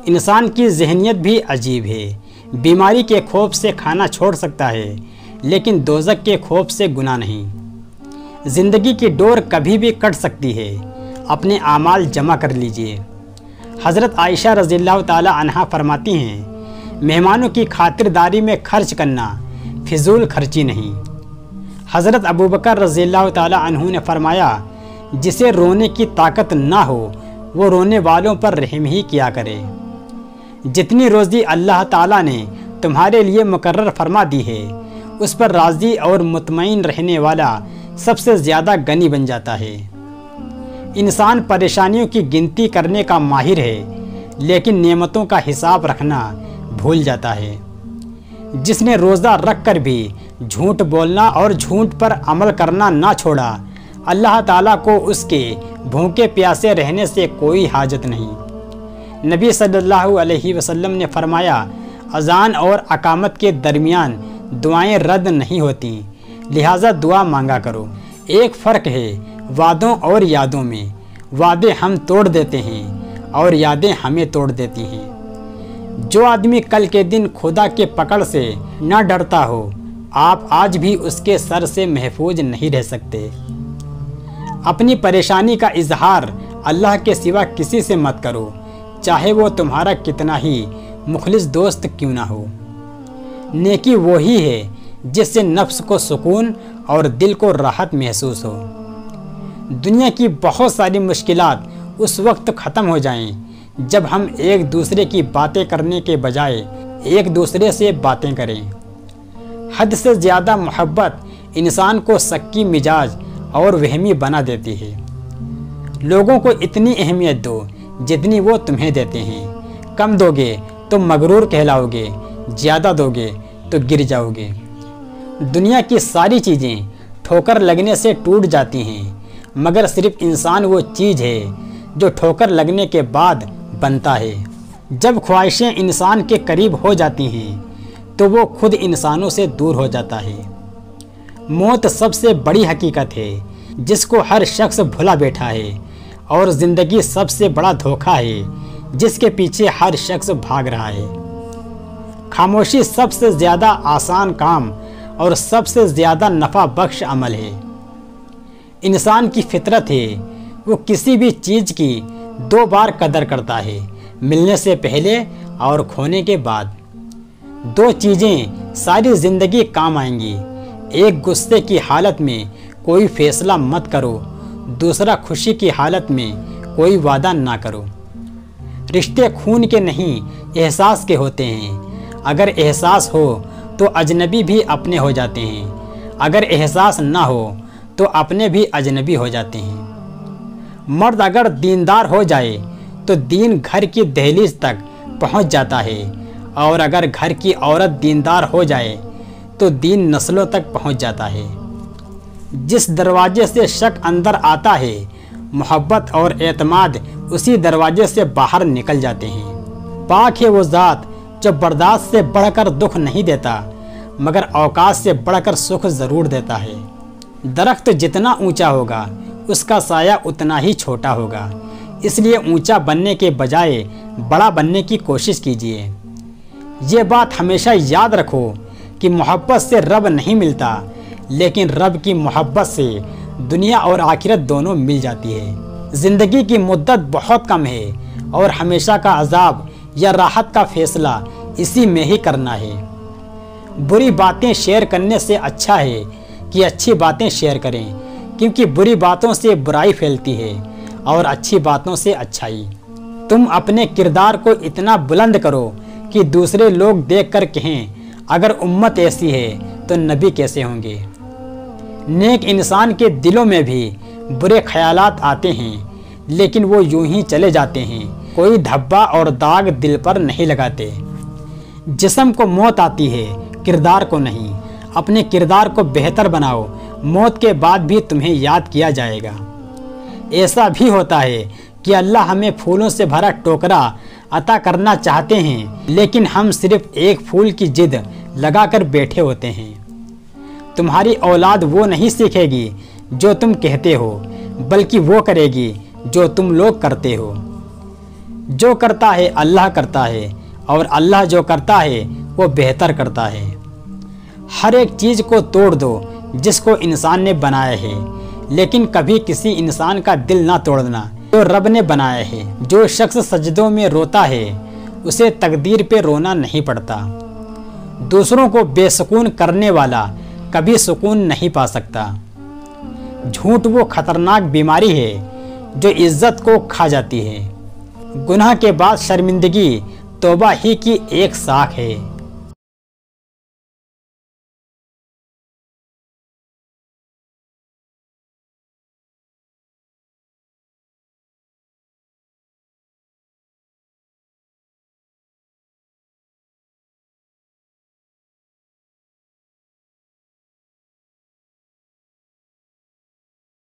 انسان کی ذہنیت بھی عجیب ہے۔ بیماری کے خوف سے کھانا چھوڑ سکتا ہے، لیکن دوزخ کے خوف سے گناہ نہیں۔ زندگی کی ڈور کبھی بھی کٹ سکتی ہے، اپنے اعمال جمع کر لیجئے۔ حضرت عائشہ رضی اللہ تعالی عنہا فرماتی ہیں، مہمانوں کی خاطرداری میں خرچ کرنا فضول خرچی نہیں۔ حضرت ابوبکر رضی اللہ تعالی عنہ نے فرمایا، جسے رونے کی طاقت نہ ہو وہ رونے والوں پر رحم ہی کیا کرے۔ جتنی روزی اللہ تعالیٰ نے تمہارے لیے مقرر فرما دی ہے، اس پر راضی اور مطمئن رہنے والا سب سے زیادہ غنی بن جاتا ہے۔ انسان پریشانیوں کی گنتی کرنے کا ماہر ہے، لیکن نعمتوں کا حساب رکھنا بھول جاتا ہے۔ جس نے روزہ رکھ کر بھی جھوٹ بولنا اور جھوٹ پر عمل کرنا نہ چھوڑا، اللہ تعالیٰ کو اس کے بھوکے پیاسے رہنے سے کوئی حاجت نہیں۔ نبی صلی اللہ علیہ وسلم نے فرمایا، اذان اور اقامت کے درمیان دعائیں رد نہیں ہوتی، لہٰذا دعا مانگا کرو۔ ایک فرق ہے وعدوں اور یادوں میں، وعدے ہم توڑ دیتے ہیں اور یادیں ہمیں توڑ دیتی ہیں۔ جو آدمی کل کے دن خدا کے پکڑ سے نہ ڈرتا ہو، آپ آج بھی اس کے سر سے محفوظ نہیں رہ سکتے۔ اپنی پریشانی کا اظہار اللہ کے سوا کسی سے مت کرو، چاہے وہ تمہارا کتنا ہی مخلص دوست کیوں نہ ہو۔ نیکی وہی ہے جس سے نفس کو سکون اور دل کو راحت محسوس ہو۔ دنیا کی بہت ساری مشکلات اس وقت ختم ہو جائیں جب ہم ایک دوسرے کی باتیں کرنے کے بجائے ایک دوسرے سے باتیں کریں۔ حد سے زیادہ محبت انسان کو سکی مزاج اور وہمی بنا دیتی ہے۔ لوگوں کو اتنی اہمیت دو جتنی وہ تمہیں دیتے ہیں۔ کم دو گے تو مغرور کہلاؤ گے، زیادہ دو گے تو گر جاؤ گے۔ دنیا کی ساری چیزیں ٹھوکر لگنے سے ٹوٹ جاتی ہیں، مگر صرف انسان وہ چیز ہے جو ٹھوکر لگنے کے بعد بنتا ہے۔ جب خواہشیں انسان کے قریب ہو جاتی ہیں تو وہ خود انسانوں سے دور ہو جاتا ہے۔ موت سب سے بڑی حقیقت ہے جس کو ہر شخص بھلا بیٹھا ہے، اور زندگی سب سے بڑا دھوکہ ہے جس کے پیچھے ہر شخص بھاگ رہا ہے۔ خاموشی سب سے زیادہ آسان کام اور سب سے زیادہ نفع بخش عمل ہے۔ انسان کی فطرت ہے وہ کسی بھی چیز کی دو بار قدر کرتا ہے، ملنے سے پہلے اور کھونے کے بعد۔ دو چیزیں ساری زندگی کام آئیں گی، ایک غصے کی حالت میں کوئی فیصلہ مت کرو، دوسرا خوشی کی حالت میں کوئی وعدہ نہ کرو۔ رشتے خون کے نہیں احساس کے ہوتے ہیں، اگر احساس ہو تو اجنبی بھی اپنے ہو جاتے ہیں، اگر احساس نہ ہو تو اپنے بھی اجنبی ہو جاتے ہیں۔ مرد اگر دیندار ہو جائے تو دین گھر کی دہلیز تک پہنچ جاتا ہے، اور اگر گھر کی عورت دیندار ہو جائے تو دین نسلوں تک پہنچ جاتا ہے۔ جس دروازے سے شک اندر آتا ہے، محبت اور اعتماد اسی دروازے سے باہر نکل جاتے ہیں۔ پاک ہے وہ ذات جو برداشت سے بڑھ کر دکھ نہیں دیتا، مگر اوقات سے بڑھ کر سکھ ضرور دیتا ہے۔ درخت جتنا اونچا ہوگا اس کا سایہ اتنا ہی چھوٹا ہوگا، اس لیے اونچا بننے کے بجائے بڑا بننے کی کوشش کیجیے۔ یہ بات ہمیشہ یاد رکھو کہ محبت سے رب نہیں ملتا، لیکن رب کی محبت سے دنیا اور آخرت دونوں مل جاتی ہے۔ زندگی کی مدت بہت کم ہے، اور ہمیشہ کا عذاب یا راحت کا فیصلہ اسی میں ہی کرنا ہے۔ بری باتیں شیئر کرنے سے اچھا ہے کہ اچھی باتیں شیئر کریں، کیونکہ بری باتوں سے برائی پھیلتی ہے اور اچھی باتوں سے اچھائی۔ تم اپنے کردار کو اتنا بلند کرو کہ دوسرے لوگ دیکھ کر کہیں، اگر امت ایسی ہے تو نبی کیسے ہوں گے۔ نیک انسان کے دلوں میں بھی برے خیالات آتے ہیں، لیکن وہ یوں ہی چلے جاتے ہیں، کوئی دھبا اور داغ دل پر نہیں لگاتے۔ جسم کو موت آتی ہے، کردار کو نہیں۔ اپنے کردار کو بہتر بناؤ، موت کے بعد بھی تمہیں یاد کیا جائے گا۔ ایسا بھی ہوتا ہے کہ اللہ ہمیں پھولوں سے بھرا ٹوکرا عطا کرنا چاہتے ہیں، لیکن ہم صرف ایک پھول کی جد لگا کر بیٹھے ہوتے ہیں۔ تمہاری اولاد وہ نہیں سیکھے گی جو تم کہتے ہو، بلکہ وہ کرے گی جو تم لوگ کرتے ہو۔ جو کرتا ہے اللہ کرتا ہے اور اللہ جو کرتا ہے وہ بہتر کرتا ہے۔ ہر ایک چیز کو توڑ دو جس کو انسان نے بنایا ہے، لیکن کبھی کسی انسان کا دل نہ توڑنا جو رب نے بنایا ہے۔ جو شخص سجدوں میں روتا ہے اسے تقدیر پہ رونا نہیں پڑتا۔ دوسروں کو بے سکون کرنے والا کبھی سکون نہیں پا سکتا۔ جھوٹ وہ خطرناک بیماری ہے جو عزت کو کھا جاتی ہے۔ گناہ کے بعد شرمندگی توبہ ہی کی ایک ساکھ ہے۔